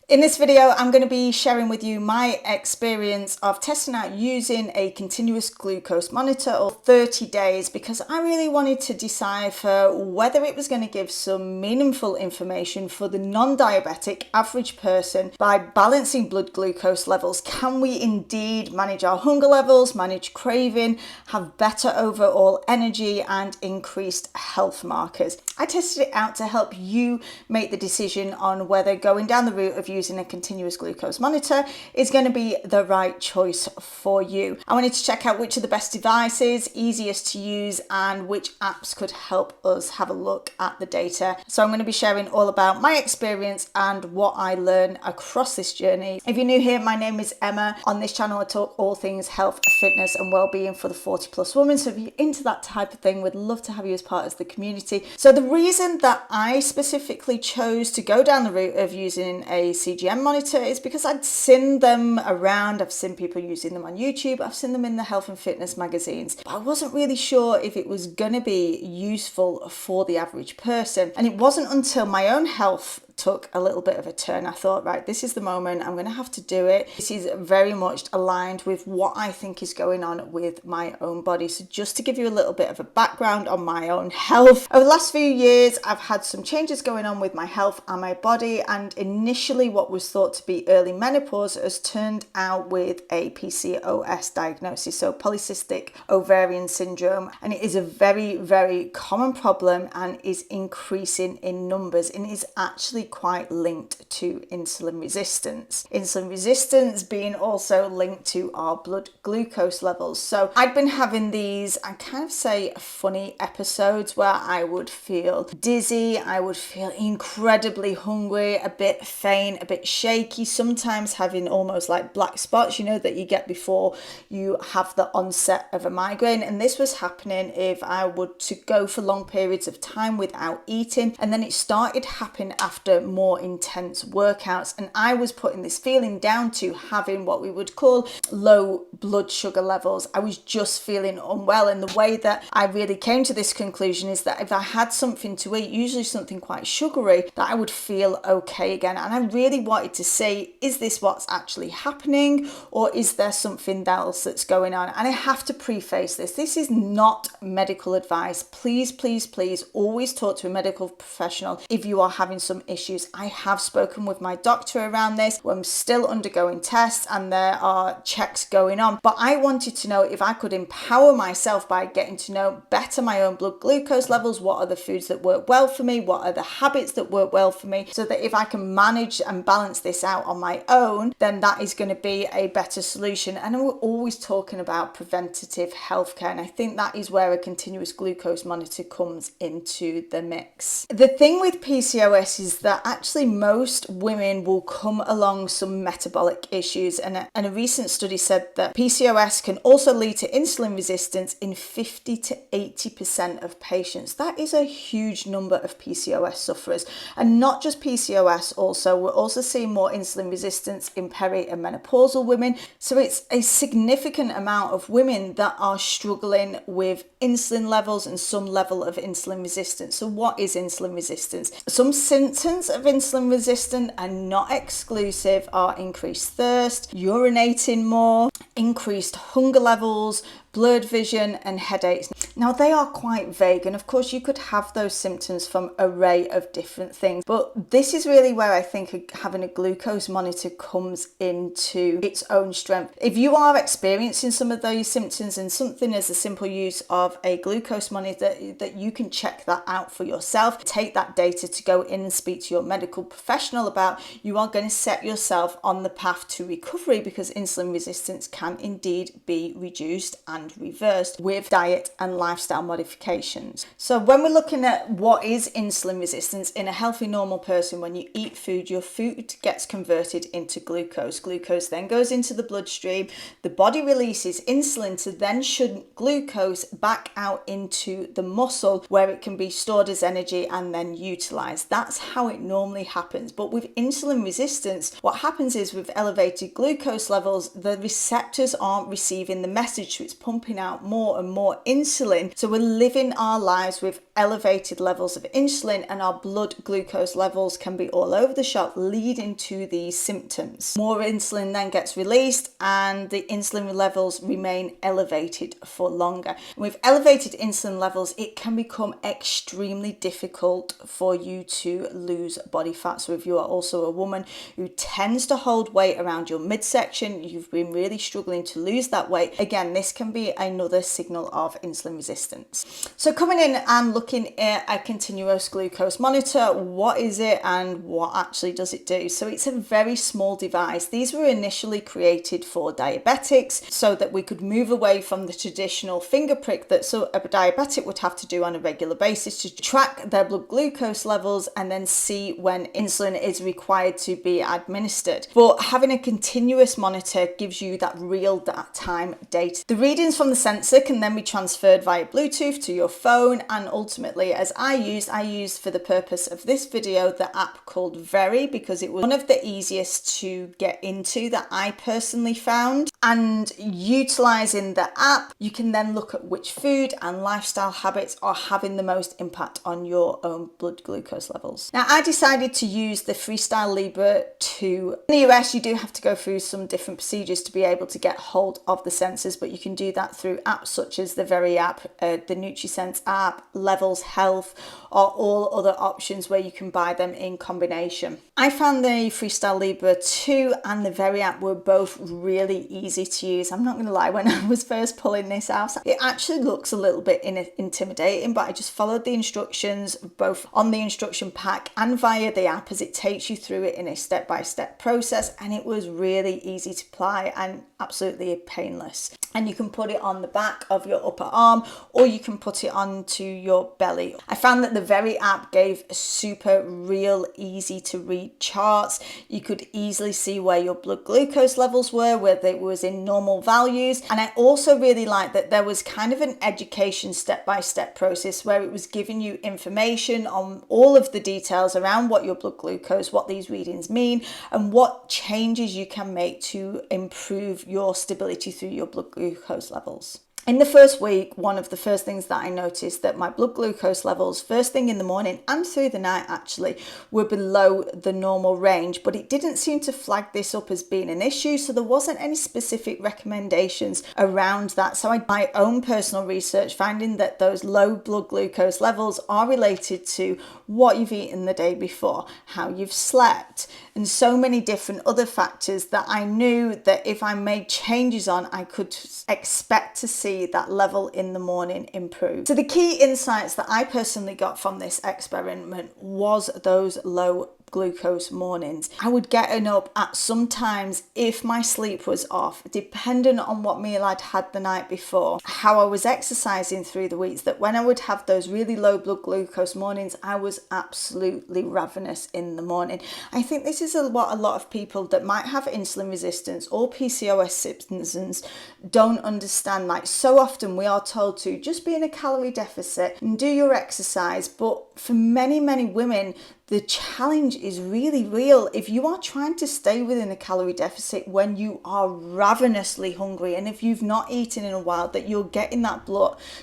In this video, I'm going to be sharing with you my experience of testing out using a continuous glucose monitor for 30 days because I really wanted to decipher whether it was going to give some meaningful information for the non-diabetic average person by balancing blood glucose levels. Can we indeed manage our hunger levels, manage craving, have better overall energy and increased health markers? I tested it out to help you make the decision on whether going down the route of using a continuous glucose monitor is going to be the right choice for you. I wanted to check out which are the best devices, easiest to use, and which apps could help us have a look at the data. So I'm going to be sharing all about my experience and what I learned across this journey. If you're new here, my name is Emma. On this channel, I talk all things health, fitness, and well-being for the 40+ woman. So if you're into that type of thing, we'd love to have you as part of the community. So the reason that I specifically chose to go down the route of using a CGM monitor is because I'd seen them around. I've seen people using them on YouTube. I've seen them in the health and fitness magazines. But I wasn't really sure if it was going to be useful for the average person. And it wasn't until my own health took a little bit of a turn. I thought, right, this is the moment. I'm going to have to do it. This is very much aligned with what I think is going on with my own body. So just to give you a little bit of a background on my own health, over the last few years, I've had some changes going on with my health and my body. And initially what was thought to be early menopause has turned out with a PCOS diagnosis, so polycystic ovarian syndrome. And it is a very, very common problem and is increasing in numbers and is actually quite linked to insulin resistance. Insulin resistance being also linked to our blood glucose levels. So I'd been having these, I kind of say funny episodes where I would feel dizzy, I would feel incredibly hungry, a bit faint, a bit shaky, sometimes having almost like black spots, you know, that you get before you have the onset of a migraine. And this was happening if I were to go for long periods of time without eating. And then it started happening after more intense workouts, and I was putting this feeling down to having what we would call low blood sugar levels. I was just feeling unwell, and the way that I really came to this conclusion is that if I had something to eat, usually something quite sugary, that I would feel okay again. And I really wanted to say, is this what's actually happening, or is there something else that's going on? And I have to preface this is not medical advice. Please, please, please always talk to a medical professional if you are having some issues. I have spoken with my doctor around this. I'm still undergoing tests and there are checks going on, but I wanted to know if I could empower myself by getting to know better my own blood glucose levels. What are the foods that work well for me? What are the habits that work well for me? So that if I can manage and balance this out on my own, then that is going to be a better solution. And we're always talking about preventative healthcare, and I think that is where a continuous glucose monitor comes into the mix. The thing with PCOS is that actually most women will come along some metabolic issues, and a recent study said that PCOS can also lead to insulin resistance in 50 to 80% of patients. That is a huge number of PCOS sufferers, and not just PCOS. Also, we're also seeing more insulin resistance in peri and menopausal women. So it's a significant amount of women that are struggling with insulin levels and some level of insulin resistance. So what is insulin resistance? Some symptoms of insulin resistant and not exclusive are increased thirst, urinating more, increased hunger levels, blurred vision and headaches. Now they are quite vague, and of course you could have those symptoms from an array of different things, but this is really where I think having a glucose monitor comes into its own strength. If you are experiencing some of those symptoms, and something as a simple use of a glucose monitor that you can check that out for yourself, take that data to go in and speak to your medical professional about, you are going to set yourself on the path to recovery, because insulin resistance can indeed be reduced and reversed with diet and lifestyle modifications. So when we're looking at what is insulin resistance in a healthy normal person, when you eat food, your food gets converted into glucose. Glucose then goes into the bloodstream. The body releases insulin to then shunt glucose back out into the muscle where it can be stored as energy and then utilized. That's how it normally happens. But with insulin resistance, what happens is with elevated glucose levels, the receptors aren't receiving the message, so it's pumping pumping out more and more insulin. So we're living our lives with elevated levels of insulin, and our blood glucose levels can be all over the shop, leading to these symptoms. More insulin then gets released and the insulin levels remain elevated for longer. And with elevated insulin levels, it can become extremely difficult for you to lose body fat. So if you are also a woman who tends to hold weight around your midsection, you've been really struggling to lose that weight, again, this can be another signal of insulin resistance. So coming in and looking at a continuous glucose monitor, what is it and what actually does it do? So it's a very small device. These were initially created for diabetics so that we could move away from the traditional finger prick that a diabetic would have to do on a regular basis to track their blood glucose levels and then see when insulin is required to be administered. But having a continuous monitor gives you that real time data. The readings from the sensor can then be transferred via Bluetooth to your phone, and ultimately, as I used for the purpose of this video the app called Peri, because it was one of the easiest to get into that I personally found. And utilizing the app, you can then look at which food and lifestyle habits are having the most impact on your own blood glucose levels. Now, I decided to use the Freestyle Libre 2. In the US, you do have to go through some different procedures to be able to get hold of the sensors, but you can do that through apps such as the Peri app, the NutriSense app, Levels Health, or all other options where you can buy them in combination. I found the Freestyle Libre 2 and the Peri app were both really easy to use. I'm not going to lie, when I was first pulling this out, it actually looks a little bit intimidating, but I just followed the instructions both on the instruction pack and via the app as it takes you through it in a step-by-step process, and it was really easy to apply and absolutely painless. And you can put it on the back of your upper arm or you can put it onto your belly. I found that the Peri app gave super real, easy to read charts. You could easily see where your blood glucose levels were, whether it was in normal values. And I also really liked that there was kind of an education step-by-step process where it was giving you information on all of the details around what your blood glucose, what these readings mean, and what changes you can make to improve your stability through your blood glucose levels. In the first week, one of the first things that I noticed that my blood glucose levels first thing in the morning and through the night actually were below the normal range, but it didn't seem to flag this up as being an issue, so there wasn't any specific recommendations around that. So I did my own personal research, finding that those low blood glucose levels are related to what you've eaten the day before, how you've slept, and so many different other factors that I knew that if I made changes on, I could expect to see that level in the morning improve. So the key insights that I personally got from this experiment was those low glucose mornings. I would get up at sometimes if my sleep was off, depending on what meal I'd had the night before, how I was exercising through the weeks, that when I would have those really low blood glucose mornings, I was absolutely ravenous in the morning. I think this is what a lot of people that might have insulin resistance or PCOS symptoms don't understand. Like, so often we are told to just be in a calorie deficit and do your exercise, but for many women, the challenge is really real. If you are trying to stay within a calorie deficit when you are ravenously hungry, and if you've not eaten in a while, that you're getting that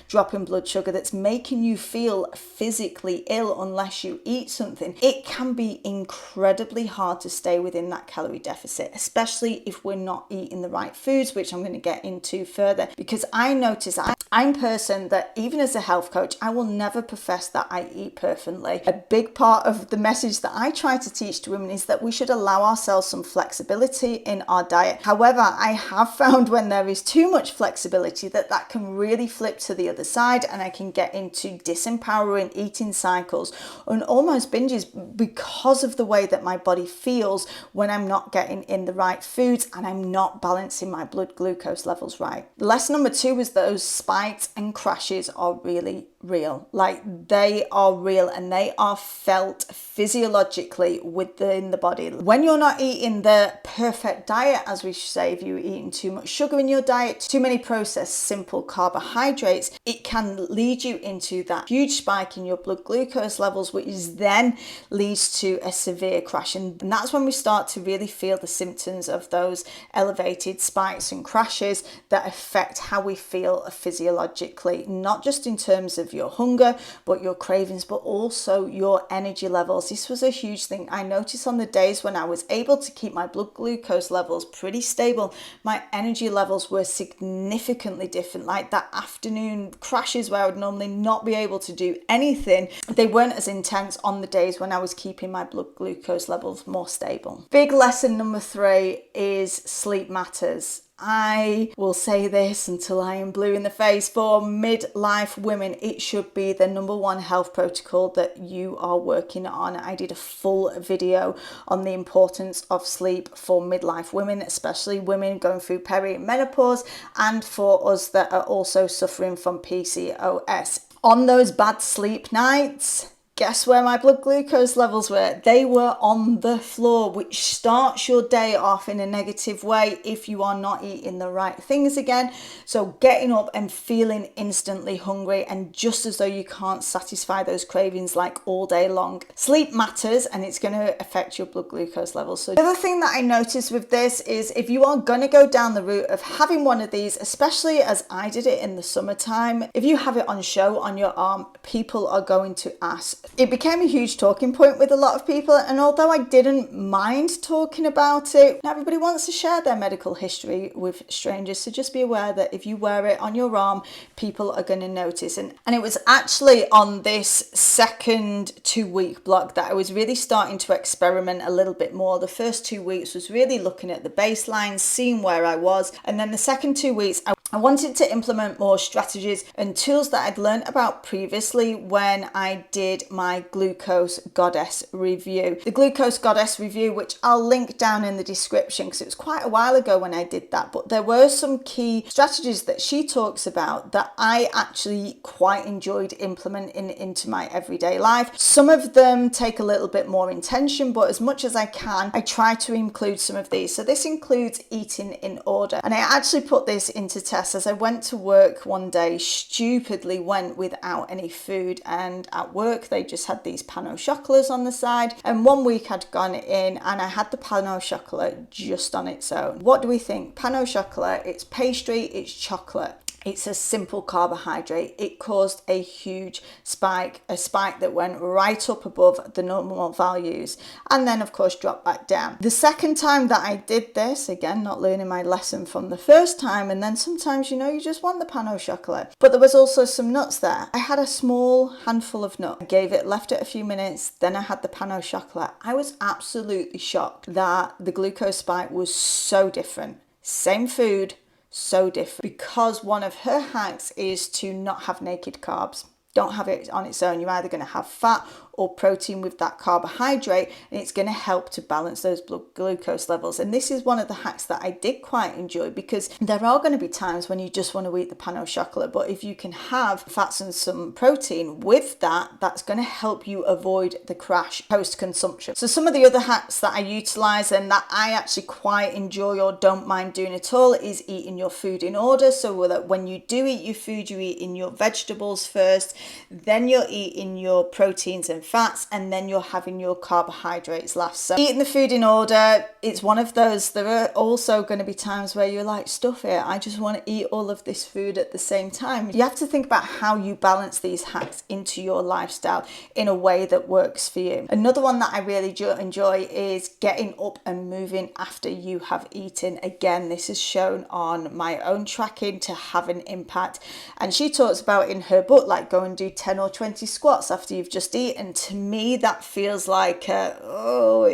drop in blood sugar that's making you feel physically ill unless you eat something, it can be incredibly hard to stay within that calorie deficit, especially if we're not eating the right foods, which I'm going to get into further. Because I notice I'm a person that, even as a health coach, I will never profess that I eat perfectly. A big part of the message that I try to teach to women is that we should allow ourselves some flexibility in our diet. However, I have found when there is too much flexibility that can really flip to the other side, and I can get into disempowering eating cycles and almost binges because of the way that my body feels when I'm not getting in the right foods and I'm not balancing my blood glucose levels right. Lesson number 2 is those spikes and crashes are really real. Like, they are real. real and they are felt physiologically within the body. When you're not eating the perfect diet, as we say, if you're eating too much sugar in your diet, too many processed simple carbohydrates, it can lead you into that huge spike in your blood glucose levels, which then leads to a severe crash. And that's when we start to really feel the symptoms of those elevated spikes and crashes that affect how we feel physiologically, not just in terms of your hunger, but your cravings, but also your energy levels. This was a huge thing. I noticed on the days when I was able to keep my blood glucose levels pretty stable, my energy levels were significantly different. Like that afternoon crashes where I would normally not be able to do anything, they weren't as intense on the days when I was keeping my blood glucose levels more stable. Big lesson number 3 is sleep matters. I will say this until I am blue in the face. For midlife women, it should be the number 1 health protocol that you are working on. I did a full video on the importance of sleep for midlife women, especially women going through Peri and menopause, and for us that are also suffering from PCOS. On those bad sleep nights, guess where my blood glucose levels were? They were on the floor, which starts your day off in a negative way if you are not eating the right things again. So getting up and feeling instantly hungry and just as though you can't satisfy those cravings like all day long. Sleep matters and it's going to affect your blood glucose levels. So the other thing that I noticed with this is if you are going to go down the route of having one of these, especially as I did it in the summertime, if you have it on show on your arm, people are going to ask. It became a huge talking point with a lot of people, and although I didn't mind talking about it, everybody wants to share their medical history with strangers, so just be aware that if you wear it on your arm, people are going to notice. And it was actually on this second 2-week block that I was really starting to experiment a little bit more. The first 2 weeks was really looking at the baseline, seeing where I was, and then the second 2 weeks I wanted to implement more strategies and tools that I'd learned about previously when I did my Glucose Goddess review. The Glucose Goddess review, which I'll link down in the description because it was quite a while ago when I did that, but there were some key strategies that she talks about that I actually quite enjoyed implementing into my everyday life. Some of them take a little bit more intention, but as much as I can, I try to include some of these. So this includes eating in order, and I actually put this into test as I went to work one day, stupidly went without any food, and at work they just had these pan au chocolats on the side, and one week I'd gone in and I had the pan au chocolat just on its own. What do we think? Pan au chocolat, it's pastry, it's chocolate. It's a simple carbohydrate. It caused a huge spike, a spike that went right up above the normal values and then of course dropped back down. The second time that I did this, again, not learning my lesson from the first time, and then sometimes, you know, you just want the pan au chocolat. But there was also some nuts there. I had a small handful of nuts. I gave it, left it a few minutes, then I had the pan au chocolat. I was absolutely shocked that the glucose spike was so different. Same food, so different, because one of her hacks is to not have naked carbs. Don't have it on its own. You're either going to have fat or protein with that carbohydrate, and it's going to help to balance those blood glucose levels. And this is one of the hacks that I did quite enjoy, because there are going to be times when you just want to eat the pan au chocolat, but if you can have fats and some protein with that, that's going to help you avoid the crash post-consumption. So some of the other hacks that I utilize and that I actually quite enjoy or don't mind doing at all is eating your food in order, so that when you do eat your food, you eat in your vegetables first, then you're eating your proteins and fats, and then you're having your carbohydrates last. So eating the food in order, it's one of those. There are also going to be times where you're like, stuff it, I just want to eat all of this food at the same time. You have to think about how you balance these hacks into your lifestyle in a way that works for you. Another one that I really enjoy is getting up and moving after you have eaten. Again, this is shown on my own tracking to have an impact, and she talks about in her book, like, go and do 10 or 20 squats after you've just eaten And to me, that feels like, oh,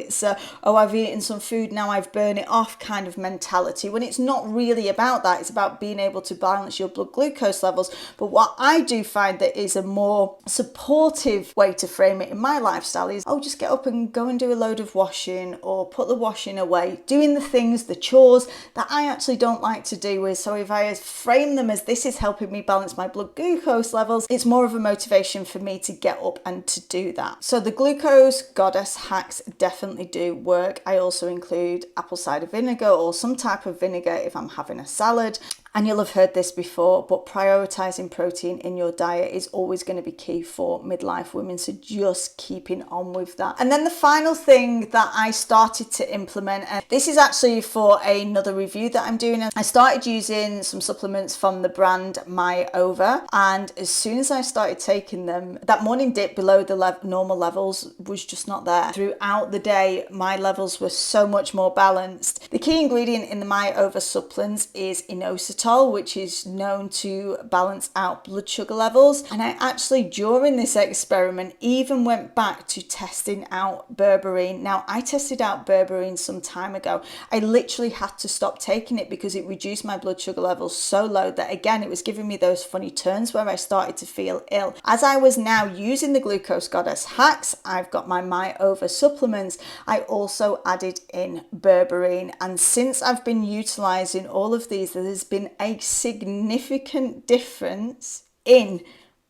I've eaten some food, now I've burned it off kind of mentality, when it's not really about that. It's about being able to balance your blood glucose levels. But what I do find that is a more supportive way to frame it in my lifestyle is, oh, just get up and go and do a load of washing, or put the washing away, doing the things, the chores that I actually don't like to do. With. So if I frame them as this is helping me balance my blood glucose levels, it's more of a motivation for me to get up and to do that. So the glucose goddess hacks definitely do work. I also include apple cider vinegar or some type of vinegar if I'm having a salad. And you'll have heard this before, but prioritizing protein in your diet is always going to be key for midlife women. So just keeping on with that. And then the final thing that I started to implement, and this is actually for another review that I'm doing. I started using some supplements from the brand MyOver. And as soon as I started taking them, that morning dip below the normal levels was just not there. Throughout the day, my levels were so much more balanced. The key ingredient in the MyOver supplements is inositol, which is known to balance out blood sugar levels. And I actually, during this experiment, even went back to testing out berberine. Now, I tested out berberine some time ago. I literally had to stop taking it because it reduced my blood sugar levels so low that, again, it was giving me those funny turns where I started to feel ill. As I was now using the Glucose Goddess hacks, I've got my MyOver supplements. I also added in berberine. And since I've been utilizing all of these, there has been a significant difference in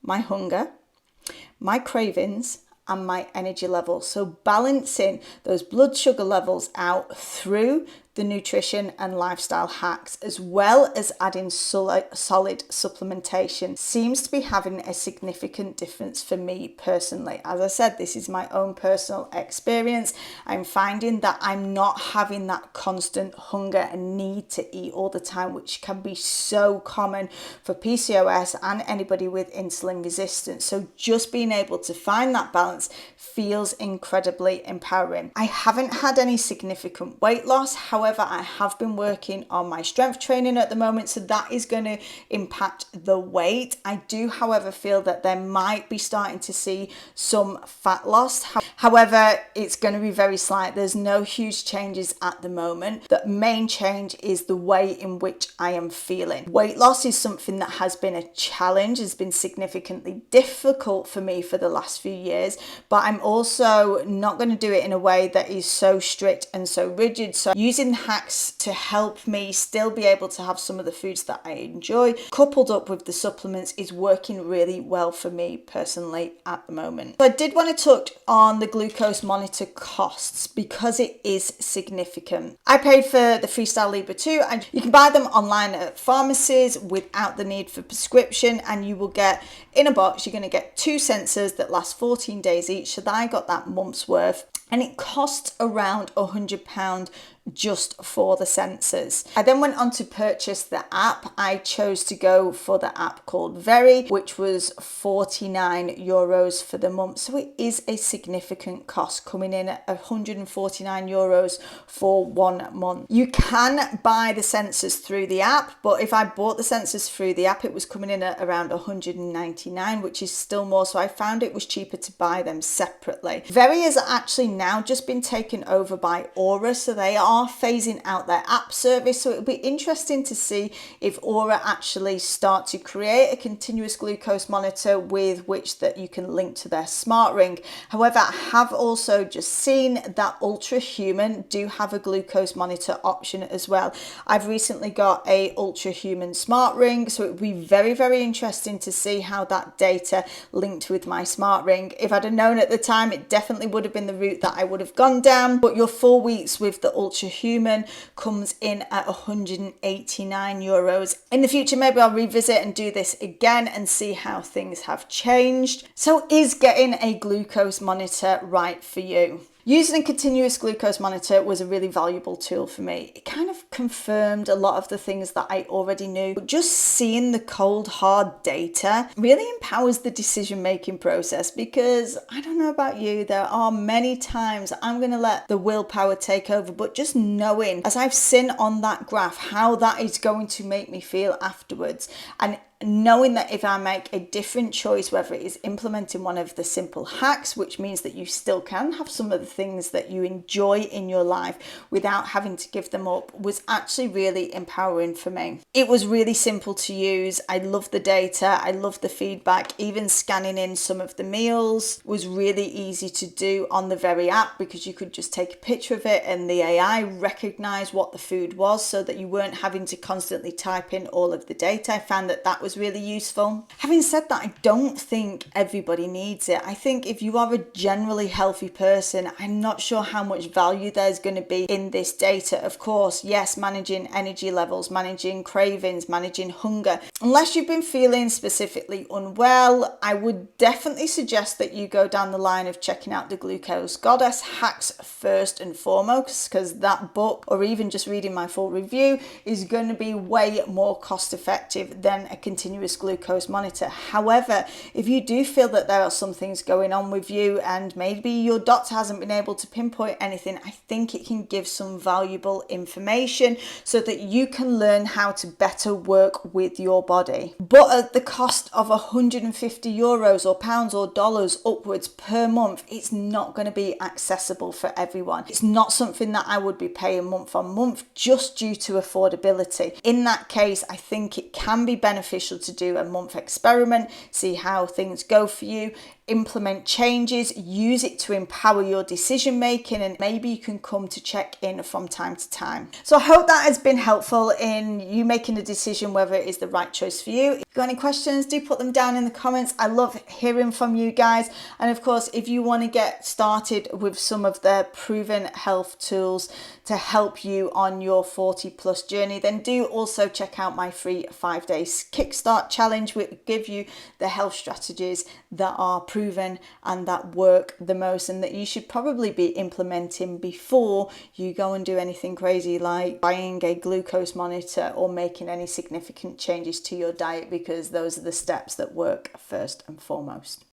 my hunger, my cravings, and my energy levels. So balancing those blood sugar levels out through the nutrition and lifestyle hacks, as well as adding solid supplementation, seems to be having a significant difference for me personally. As I said, this is my own personal experience. I'm finding that I'm not having that constant hunger and need to eat all the time, which can be so common for PCOS and anybody with insulin resistance. So just being able to find that balance feels incredibly empowering. I haven't had any significant weight loss. However, I have been working on my strength training at the moment, so that is going to impact the weight. I do, however, feel that there might be starting to see some fat loss. However, it's going to be very slight. There's no huge changes at the moment. The main change is the way in which I am feeling. Weight loss is something that has been a challenge, has been significantly difficult for me for the last few years, but I'm also not going to do it in a way that is so strict and so rigid. So using hacks to help me still be able to have some of the foods that I enjoy, coupled up with the supplements, is working really well for me personally at the moment. So I did want to touch on the glucose monitor costs because it is significant. I paid for the Freestyle Libre 2, and you can buy them online at pharmacies without the need for prescription, and you will get in a box, you're going to get 2 sensors that last 14 days each. So that I got that month's worth, and it cost around £100 just for the sensors. I then went on to purchase the app. I chose to go for the app called Peri, which was €49 for the month. So it is a significant cost, coming in at €149 for 1 month. You can buy the sensors through the app, but if I bought the sensors through the app, it was coming in at around $199, which is still more. So I found it was cheaper to buy them separately. Peri has actually now just been taken over by Aura, so they are phasing out their app service. So it'll be interesting to see if Aura actually start to create a continuous glucose monitor with which that you can link to their smart ring. However, I have also just seen that Ultra Human do have a glucose monitor option as well. I've recently got a Ultra Human smart ring, so it would be very, very interesting to see how that data linked with my smart ring. If I'd have known at the time, it definitely would have been the route that I would have gone down. But your 4 weeks with the Ultra Human comes in at €189. In the future, maybe I'll revisit and do this again and see how things have changed. So is getting a glucose monitor right for you? Using a continuous glucose monitor was a really valuable tool for me. It kind of confirmed a lot of the things that I already knew. But just seeing the cold, hard data really empowers the decision-making process, because I don't know about you, there are many times I'm going to let the willpower take over, but just knowing, as I've seen on that graph, how that is going to make me feel afterwards, and knowing that if I make a different choice, whether it is implementing one of the simple hacks, which means that you still can have some of the things that you enjoy in your life without having to give them up, was actually really empowering for me. It was really simple to use. I love the data. I love the feedback. Even scanning in some of the meals was really easy to do on the very app, because you could just take a picture of it and the AI recognized what the food was, so that you weren't having to constantly type in all of the data. I found that that was really useful. Having said that, I don't think everybody needs it. I think if you are a generally healthy person, I'm not sure how much value there's going to be in this data. Of course, yes, managing energy levels, managing cravings, managing hunger. Unless you've been feeling specifically unwell, I would definitely suggest that you go down the line of checking out the Glucose Goddess hacks first and foremost, because that book, or even just reading my full review, is going to be way more cost effective than a continuous glucose monitor. However, if you do feel that there are some things going on with you and maybe your doctor hasn't been able to pinpoint anything, I think it can give some valuable information so that you can learn how to better work with your body. But at the cost of €150 or pounds or dollars upwards per month, it's not going to be accessible for everyone. It's not something that I would be paying month on month just due to affordability. In that case, I think it can be beneficial to do a month experiment, see how things go for you, implement changes, use it to empower your decision making, and maybe you can come to check in from time to time. So I hope that has been helpful in you making a decision whether it is the right choice for you. If you've got any questions, do put them down in the comments. I love hearing from you guys. And of course, if you want to get started with some of the proven health tools to help you on your 40+ journey, then do also check out my free 5-day kickstart challenge, which will give you the health strategies that are proven and that work the most, and that you should probably be implementing before you go and do anything crazy like buying a glucose monitor or making any significant changes to your diet, because those are the steps that work first and foremost.